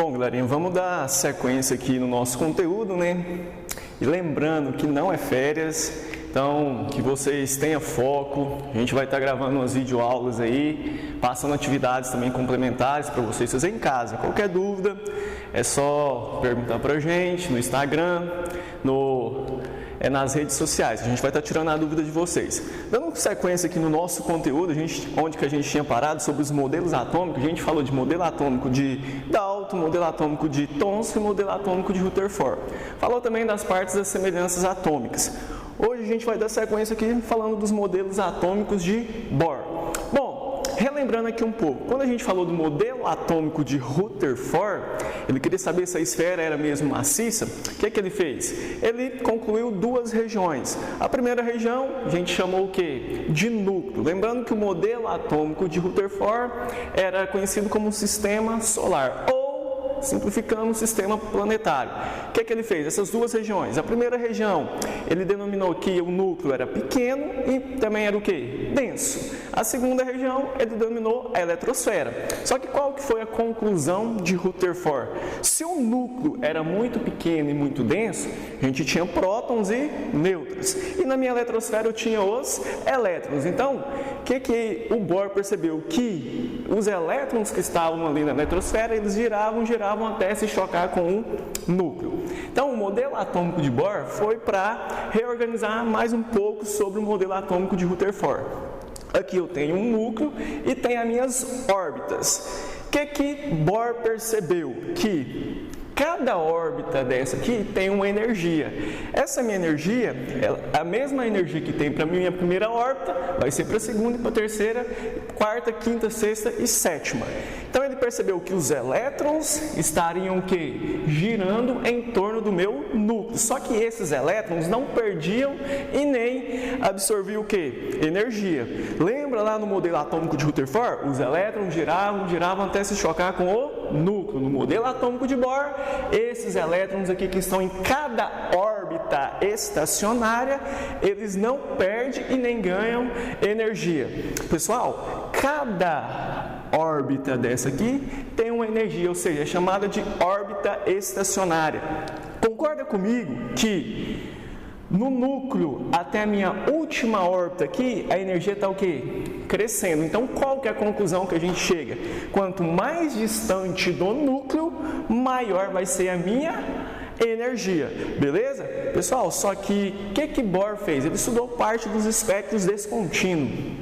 Bom, galerinha, vamos dar sequência aqui no nosso conteúdo, né? E lembrando que não é férias, então que vocês tenham foco. A gente vai estar gravando umas videoaulas aí, passando atividades também complementares para vocês fazerem em casa. Qualquer dúvida é só perguntar pra gente no Instagram, nas redes sociais. A gente vai estar tirando a dúvida de vocês. Dando sequência aqui no nosso conteúdo, onde que a gente tinha parado sobre os modelos atômicos, a gente falou de modelo atômico de Dalton, modelo atômico de Thomson e modelo atômico de Rutherford. Falou também das partes das semelhanças atômicas. Hoje a gente vai dar sequência aqui falando dos modelos atômicos de Bohr. Bom, relembrando aqui um pouco, quando a gente falou do modelo atômico de Rutherford, ele queria saber se a esfera era mesmo maciça. O que ele fez? Ele concluiu duas regiões. A primeira região a gente chamou o quê? De núcleo. Lembrando que o modelo atômico de Rutherford era conhecido como um sistema solar, ou, simplificando, um sistema planetário. O que ele fez? Essas duas regiões. A primeira região, ele denominou que o núcleo era pequeno e também era o quê? Denso. A segunda região, ele denominou a eletrosfera. Só que qual que foi a conclusão de Rutherford? Se o núcleo era muito pequeno e muito denso, a gente tinha prótons e nêutrons. E na minha eletrosfera eu tinha os elétrons. Então, o que o Bohr percebeu? Que os elétrons que estavam ali na eletrosfera, eles giravam até se chocar com o núcleo. Então, o modelo atômico de Bohr foi para reorganizar mais um pouco sobre o modelo atômico de Rutherford. Aqui eu tenho um núcleo e tenho as minhas órbitas. O que Bohr percebeu? Que cada órbita dessa aqui tem uma energia. Essa minha energia, a mesma energia que tem para a minha primeira órbita, vai ser para a segunda, para a terceira, quarta, quinta, sexta e sétima. Então ele percebeu que os elétrons estariam o quê? Girando em torno do meu núcleo. Só que esses elétrons não perdiam e nem absorviam o quê? Energia. Lembra lá no modelo atômico de Rutherford? Os elétrons giravam até se chocar com o núcleo. No modelo atômico de Bohr, esses elétrons aqui que estão em cada órbita estacionária, eles não perdem e nem ganham energia. Pessoal, cada órbita dessa aqui tem uma energia, ou seja, é chamada de órbita estacionária. Concorda comigo que no núcleo até a minha última órbita aqui, a energia está o quê? Crescendo. Então, qual que é a conclusão que a gente chega? Quanto mais distante do núcleo, maior vai ser a minha energia. Beleza? Pessoal, só que o que Bohr fez? Ele estudou parte dos espectros descontínuos.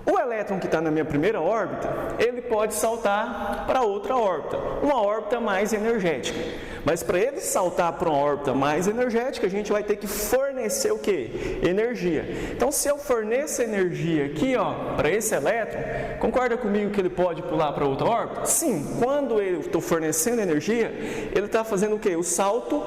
O elétron que está na minha primeira órbita, ele pode saltar para outra órbita, uma órbita mais energética. Mas para ele saltar para uma órbita mais energética, a gente vai ter que fornecer o quê? Energia. Então, se eu forneço energia aqui, para esse elétron, concorda comigo que ele pode pular para outra órbita? Sim, quando eu estou fornecendo energia, ele está fazendo o quê? O salto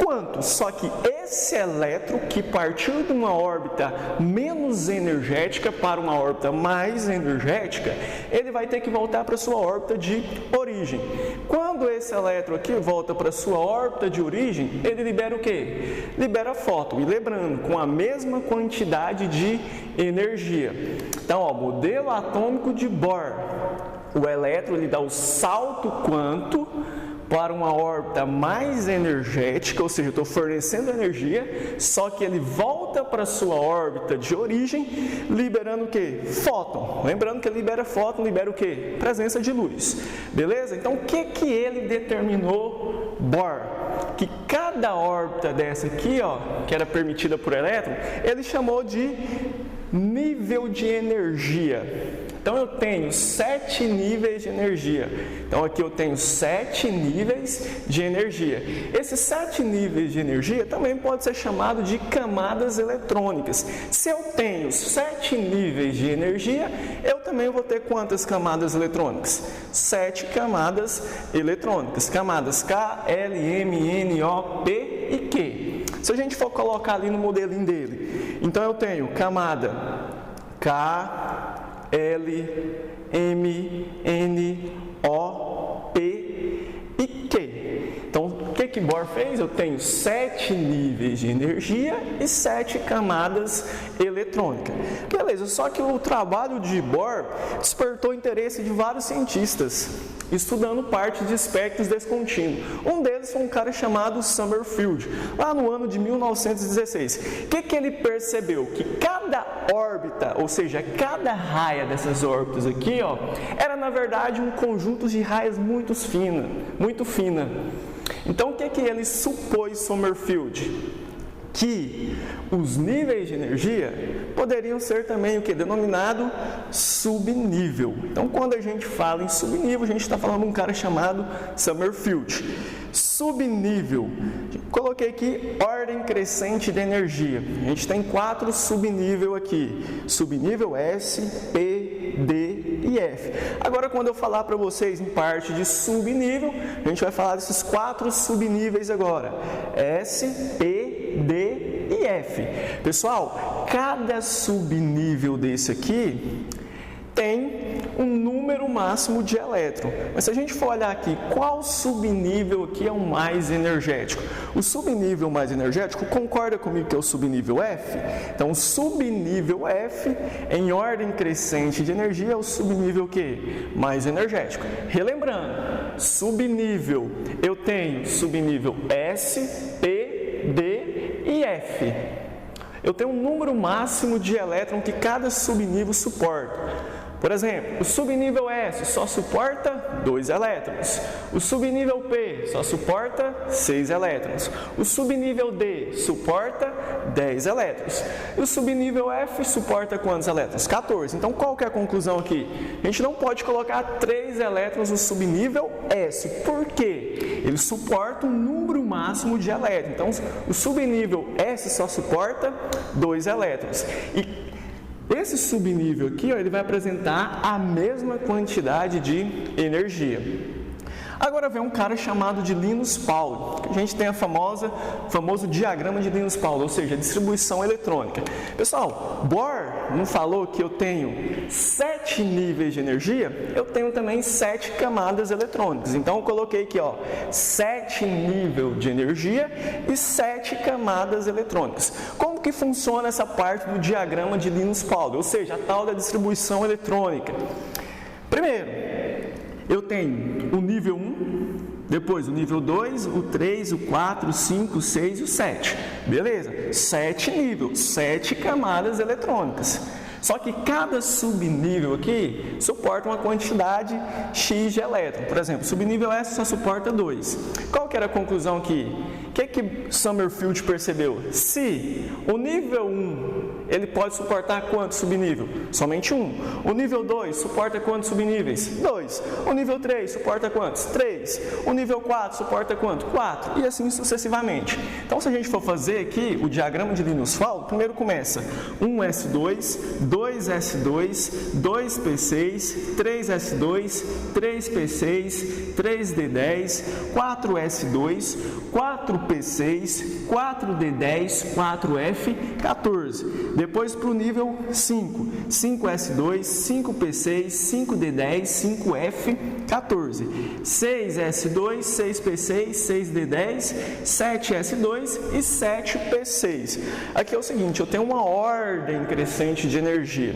quanto? Só que esse elétron que partiu de uma órbita menos energética para uma órbita mais energética, ele vai ter que voltar para sua órbita de origem. Quando esse elétron aqui volta para sua órbita de origem, ele libera o quê? Libera fóton. E lembrando, com a mesma quantidade de energia. Então, modelo atômico de Bohr. O elétron ele dá o salto quanto para uma órbita mais energética, ou seja, eu estou fornecendo energia, só que ele volta para a sua órbita de origem, liberando o quê? Fóton. Lembrando que ele libera fóton, libera o quê? Presença de luz. Beleza? Então, o que ele determinou, Bohr? Que cada órbita dessa aqui, que era permitida por elétron, ele chamou de nível de energia. Então, eu tenho 7 níveis de energia. Então, aqui eu tenho 7 níveis de energia. Esses 7 níveis de energia também pode ser chamado de camadas eletrônicas. Se eu tenho 7 níveis de energia, eu também vou ter quantas camadas eletrônicas? 7 camadas eletrônicas. Camadas K, L, M, N, O, P e Q. Se a gente for colocar ali no modelinho dele, então eu tenho camada K, L, M, N, O, P e Q. Então, o que Bohr fez? Eu tenho 7 níveis de energia e 7 camadas eletrônicas. Beleza, só que o trabalho de Bohr despertou o interesse de vários cientistas estudando partes de espectros descontínuos. Um deles foi um cara chamado Summerfield, lá no ano de 1916. O que ele percebeu? Que cada órbita, ou seja, cada raia dessas órbitas aqui, ó, era na verdade um conjunto de raias muito fina. Então, o que ele supôs, Summerfield? Que os níveis de energia poderiam ser também o que? Denominado subnível. Então, quando a gente fala em subnível, a gente está falando de um cara chamado Summerfield. Subnível, coloquei aqui ordem crescente de energia. A gente tem 4 subníveis aqui: subnível S, P, D e F. Agora, quando eu falar para vocês em parte de subnível, a gente vai falar desses 4 subníveis agora: S, P, D e F. Pessoal, cada subnível desse aqui tem um número máximo de elétrons. Mas se a gente for olhar aqui, qual subnível aqui é o mais energético? O subnível mais energético, concorda comigo que é o subnível F? Então, o subnível F, em ordem crescente de energia, é o subnível que? Mais energético. Relembrando, subnível, eu tenho subnível S, P, D e F. Eu tenho um número máximo de elétrons que cada subnível suporta. Por exemplo, o subnível S só suporta 2 elétrons. O subnível P só suporta 6 elétrons. O subnível D suporta 10 elétrons. E o subnível F suporta quantos elétrons? 14. Então, qual que é a conclusão aqui? A gente não pode colocar 3 elétrons no subnível S. Por quê? Ele suporta um número máximo de elétrons. Então, o subnível S só suporta 2 elétrons. E esse subnível aqui, ó, ele vai apresentar a mesma quantidade de energia. Agora vem um cara chamado de Linus Pauling. A gente tem famoso diagrama de Linus Pauling, ou seja, a distribuição eletrônica. Pessoal, Bohr não falou que eu tenho 7 níveis de energia? Eu tenho também 7 camadas eletrônicas. Então eu coloquei aqui, ó, 7 níveis de energia e 7 camadas eletrônicas. Como que funciona essa parte do diagrama de Linus Pauling? Ou seja, a tal da distribuição eletrônica. Primeiro, eu tenho o nível 1, depois o nível 2, o 3, o 4, o 5, o 6 e o 7. Beleza? 7 níveis, 7 camadas eletrônicas. Só que cada subnível aqui suporta uma quantidade X de elétrons. Por exemplo, o subnível S só suporta 2. Qual que era a conclusão aqui? O que Summerfield percebeu? Se o nível 1 ele pode suportar quantos subnível? Somente 1. O nível 2 suporta quantos subníveis? 2. O nível 3 suporta quantos? 3. O nível 4 suporta quanto? 4. E assim sucessivamente. Então, se a gente for fazer aqui o diagrama de Linus Pauling, primeiro começa 1S2, 2S2, 2P6, 3S2, 3P6, 3D10, 4S2, 4P6, 4D10, 4F14. Depois para o nível 5, 5S2, 5P6, 5D10, 5F14. 6S2, 6P6, 6D10, 7S2 e 7P6. Aqui é o seguinte, eu tenho uma ordem crescente de energia.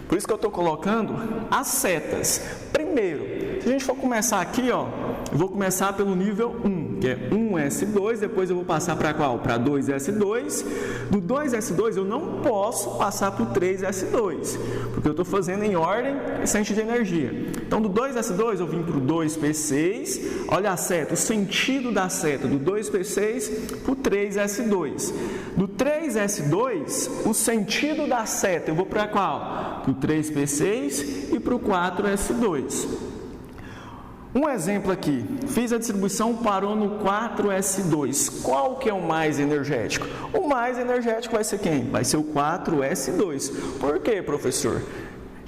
Por isso que eu estou colocando as setas. Primeiro, se a gente for começar aqui, ó, eu vou começar pelo nível 1, que é 1S2, depois eu vou passar para qual? Para 2S2. Do 2S2 eu não posso passar para o 3S2, porque eu estou fazendo em ordem crescente de energia. Então, do 2S2 eu vim para o 2P6, olha a seta, o sentido da seta, do 2P6 para o 3S2. Do 3S2, o sentido da seta, eu vou para qual? Para o 3P6 e para o 4S2. Um exemplo aqui, fiz a distribuição, parou no 4S2. Qual que é o mais energético? O mais energético vai ser quem? Vai ser o 4S2. Por quê, professor?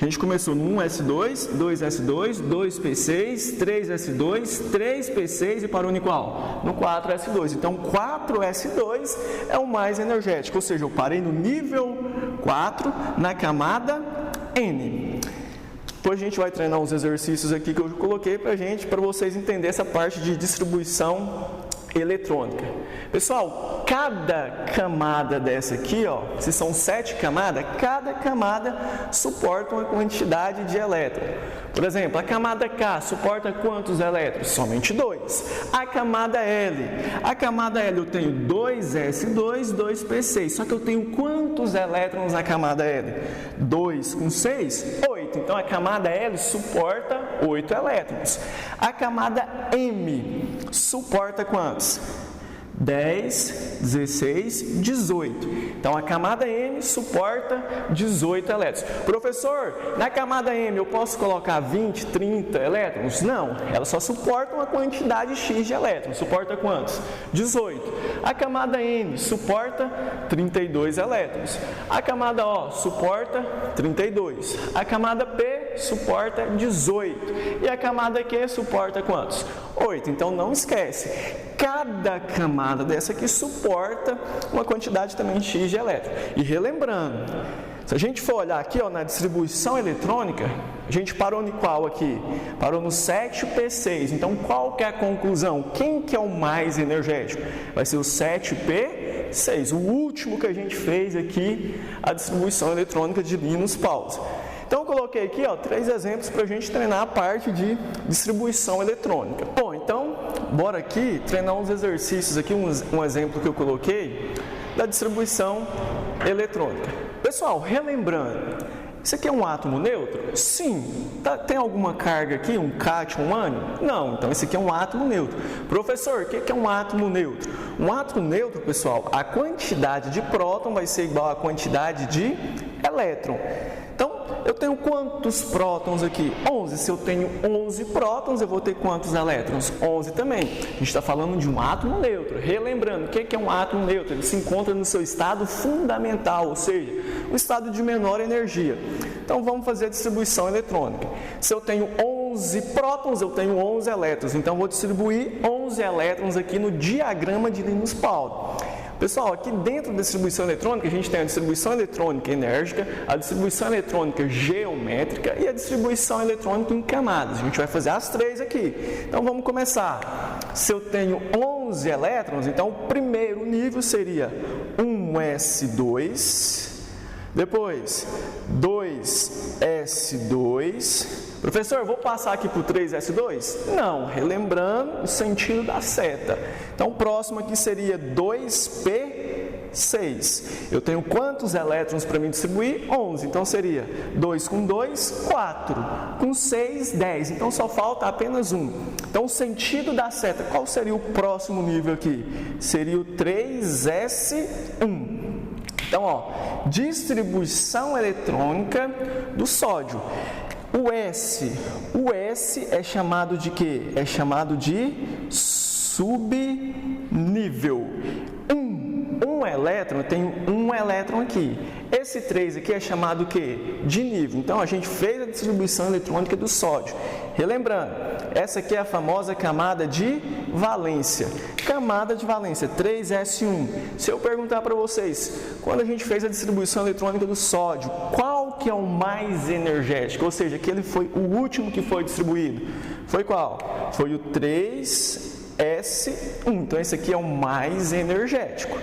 A gente começou no 1S2, 2S2, 2P6, 3S2, 3P6 e parou em qual? No 4S2. Então, 4S2 é o mais energético, ou seja, eu parei no nível 4, na camada N. Depois a gente vai treinar uns exercícios aqui que eu coloquei para vocês entenderem essa parte de distribuição eletrônica. Pessoal, cada camada dessa aqui, ó, se são 7 camadas, cada camada suporta uma quantidade de elétrons. Por exemplo, a camada K suporta quantos elétrons? Somente 2. A camada L eu tenho 2s2, 2p6. Só que eu tenho quantos elétrons na camada L? 2 com 6, 8. Então a camada L suporta 8 elétrons. A camada M suporta quantos? 10, 16, 18. Então, a camada M suporta 18 elétrons. Professor, na camada M eu posso colocar 20, 30 elétrons? Não, ela só suporta uma quantidade X de elétrons. Suporta quantos? 18. A camada N suporta 32 elétrons. A camada O suporta 32. A camada P suporta 18. E a camada Q suporta quantos? 8. Então, não esquece. Cada camada dessa aqui suporta uma quantidade também X de elétrons. E relembrando, se a gente for olhar aqui, ó, na distribuição eletrônica, a gente parou em qual aqui? Parou no 7p6. Então, qual que é a conclusão? Quem que é o mais energético? Vai ser o 7p6, o último que a gente fez aqui, a distribuição eletrônica de Linus Pauling. Então, eu coloquei aqui, ó, 3 exemplos para a gente treinar a parte de distribuição eletrônica. Bom, então, bora aqui treinar uns exercícios aqui, um exemplo que eu coloquei da distribuição eletrônica. Pessoal, relembrando, isso aqui é um átomo neutro? Sim. Tem alguma carga aqui, um cátion, um ânion? Não, então esse aqui é um átomo neutro. Professor, o que é um átomo neutro? Um átomo neutro, pessoal, a quantidade de próton vai ser igual à quantidade de elétron. Então, eu tenho quantos prótons aqui? 11. Se eu tenho 11 prótons, eu vou ter quantos elétrons? 11 também. A gente está falando de um átomo neutro. Relembrando, o que é um átomo neutro? Ele se encontra no seu estado fundamental, ou seja, o estado de menor energia. Então, vamos fazer a distribuição eletrônica. Se eu tenho 11 prótons, eu tenho 11 elétrons. Então, vou distribuir 11 elétrons aqui no diagrama de Linus Pauling. Pessoal, aqui dentro da distribuição eletrônica, a gente tem a distribuição eletrônica enérgica, a distribuição eletrônica geométrica e a distribuição eletrônica em camadas. A gente vai fazer as 3 aqui. Então, vamos começar. Se eu tenho 11 elétrons, então o primeiro nível seria 1s2, depois 2s2. Professor, vou passar aqui por 3s2? Não, relembrando o sentido da seta. Então, o próximo aqui seria 2p6. Eu tenho quantos elétrons para me distribuir? 11. Então, seria 2 com 2, 4. Com 6, 10. Então, só falta apenas 1. Então, o sentido da seta, qual seria o próximo nível aqui? Seria o 3s1. Então, ó, distribuição eletrônica do sódio. O S é chamado de quê? É chamado de subnível. Um elétron, tem um elétron aqui. Esse 3 aqui é chamado o quê? De nível. Então, a gente fez a distribuição eletrônica do sódio. Relembrando, essa aqui é a famosa camada de valência. Camada de valência, 3s1. Se eu perguntar para vocês, quando a gente fez a distribuição eletrônica do sódio, qual que é o mais energético? Ou seja, aquele foi o último que foi distribuído. Foi qual? Foi o 3s1. Então, esse aqui é o mais energético.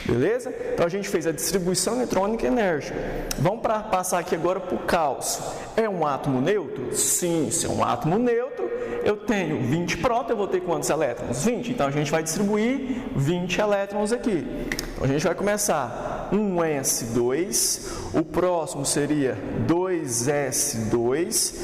Beleza? Então, a gente fez a distribuição eletrônica enérgica. Vamos passar aqui agora para o cálcio. É um átomo neutro? Sim, se é um átomo neutro, eu tenho 20 prótons, eu vou ter quantos elétrons? 20. Então, a gente vai distribuir 20 elétrons aqui. Então, a gente vai começar 1s2, o próximo seria 2s2,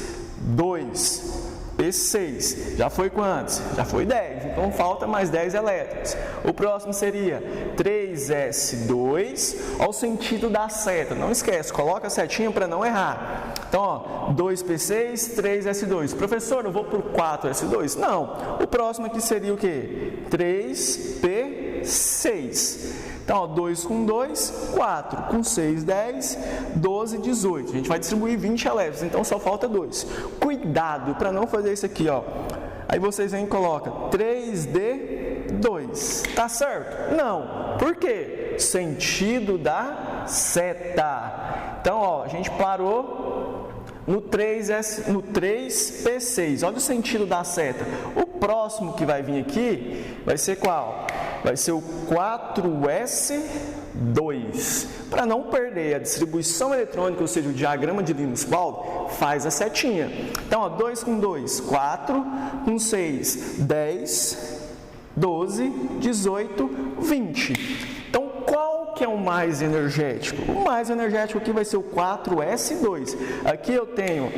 2p6. Já foi quantos? Já foi 10. Então, falta mais 10 elétrons. O próximo seria 3s2. Olha o sentido da seta. Não esquece, coloca a setinha para não errar. Então, ó, 2p6, 3s2. Professor, eu vou por 4s2? Não. O próximo aqui seria o quê? 3p6. Então, ó, 2 com 2, 4. Com 6, 10. 12, 18. A gente vai distribuir 20 elétrons. Então, só falta 2. Cuidado para não fazer isso aqui, ó. Aí vocês vêm e colocam 3d2. Tá certo? Não. Por quê? Sentido da seta. Então, ó, a gente parou no 3P6. Olha o sentido da seta. O próximo que vai vir aqui vai ser qual? Vai ser o 4S2. Para não perder a distribuição eletrônica, ou seja, o diagrama de Linus-Pauling, faz a setinha. Então, ó, 2 com 2, 4, com 6, 10, 12, 18, 20. Então, qual que é o mais energético? O mais energético aqui vai ser o 4S2. Aqui eu tenho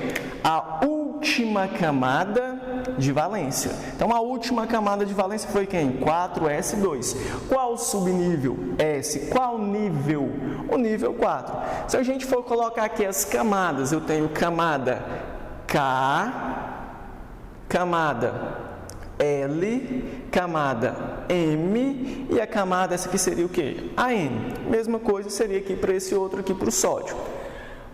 a última camada de valência. Então, a última camada de valência foi quem? 4S2. Qual o subnível? S. Qual nível? O nível 4. Se a gente for colocar aqui as camadas, eu tenho camada K, camada L, camada M e a camada, essa aqui seria o quê? A N. Mesma coisa seria aqui para esse outro aqui, para o sódio.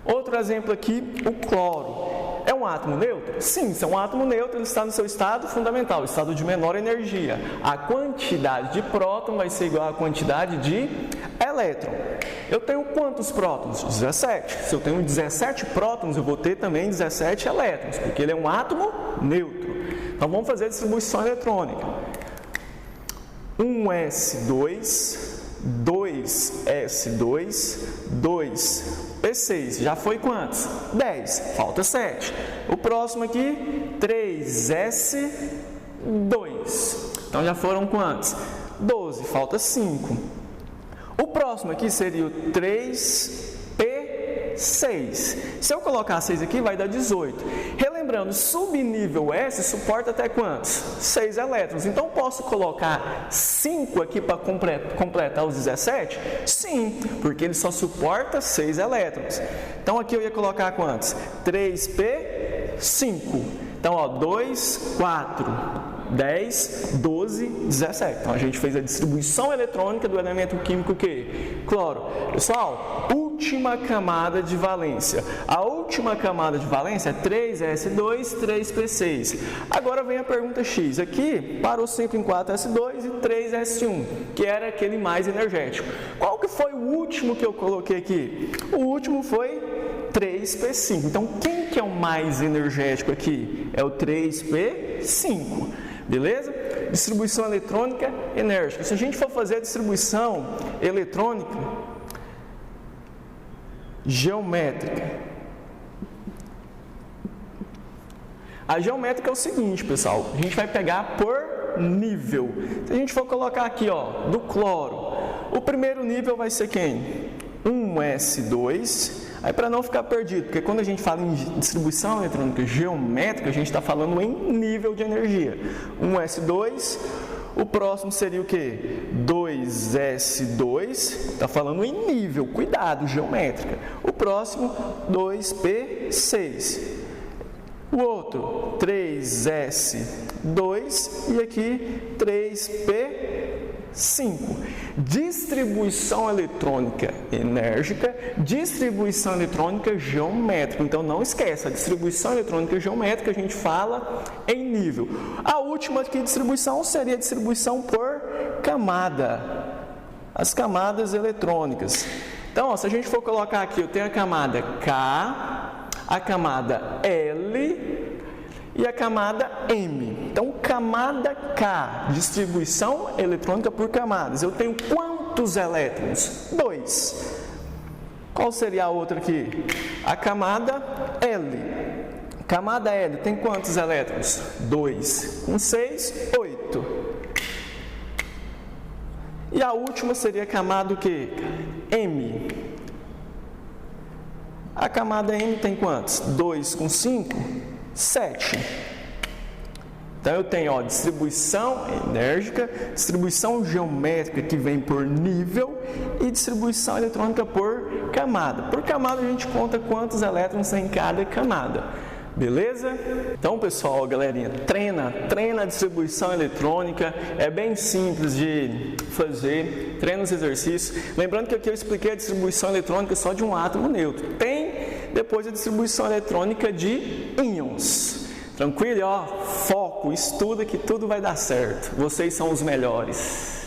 Outro exemplo aqui, o cloro. É um átomo neutro? Sim, se é um átomo neutro, ele está no seu estado fundamental, estado de menor energia. A quantidade de próton vai ser igual à quantidade de elétron. Eu tenho quantos prótons? 17. Se eu tenho 17 prótons, eu vou ter também 17 elétrons, porque ele é um átomo neutro. Então, vamos fazer a distribuição eletrônica. 1S2, 2S2, 2P6. Já foi quantos? 10. Falta 7. O próximo aqui, 3S2. Então, já foram quantos? 12. Falta 5. O próximo aqui seria o 3P6. Se eu colocar 6 aqui, vai dar 18. Relembrando, subnível S suporta até quantos? 6 elétrons. Então, posso colocar 5 aqui para completar os 17? Sim, porque ele só suporta 6 elétrons. Então, aqui eu ia colocar quantos? 3P5. Então, ó, 2, 4, 10, 12, 17. Então, a gente fez a distribuição eletrônica do elemento químico que? Cloro. Pessoal, última camada de valência. A última camada de valência é 3S2, 3P6. Agora vem a pergunta X. Aqui parou sempre em 4S2 e 3S1, que era aquele mais energético. Qual que foi o último que eu coloquei aqui? O último foi 3P5. Então, quem que é o mais energético aqui? É o 3P5. Beleza? Distribuição eletrônica enérgica. Se a gente for fazer a distribuição eletrônica geométrica. A geométrica é o seguinte, pessoal. A gente vai pegar por nível. Se a gente for colocar aqui, ó, do cloro, o primeiro nível vai ser quem? 1S2. Aí, para não ficar perdido, porque quando a gente fala em distribuição eletrônica geométrica, a gente está falando em nível de energia. 1S2, o próximo seria o quê? 2S2, está falando em nível, cuidado, geométrica. O próximo, 2P6. O outro, 3S2 e aqui 3P5. Distribuição eletrônica enérgica, distribuição eletrônica geométrica. Então, não esqueça, a distribuição eletrônica geométrica a gente fala em nível. A última aqui, distribuição, seria a distribuição por camada. As camadas eletrônicas. Então, ó, se a gente for colocar aqui, eu tenho a camada K, a camada L e a camada M. Então, camada K, distribuição eletrônica por camadas. Eu tenho quantos elétrons? 2. Qual seria a outra aqui? A camada L. Camada L tem quantos elétrons? 2. Com 6, 8. E a última seria a camada o quê? M. A camada M tem quantos? 2 com 5, 7. Então, eu tenho, ó, distribuição enérgica, distribuição geométrica que vem por nível e distribuição eletrônica por camada. Por camada, a gente conta quantos elétrons tem em cada camada. Beleza? Então, pessoal, galerinha, treina a distribuição eletrônica. É bem simples de fazer. Treina os exercícios. Lembrando que aqui eu expliquei a distribuição eletrônica só de um átomo neutro. Tem depois a distribuição eletrônica de íons. Tranquilo? Ó, foco, estuda que tudo vai dar certo. Vocês são os melhores.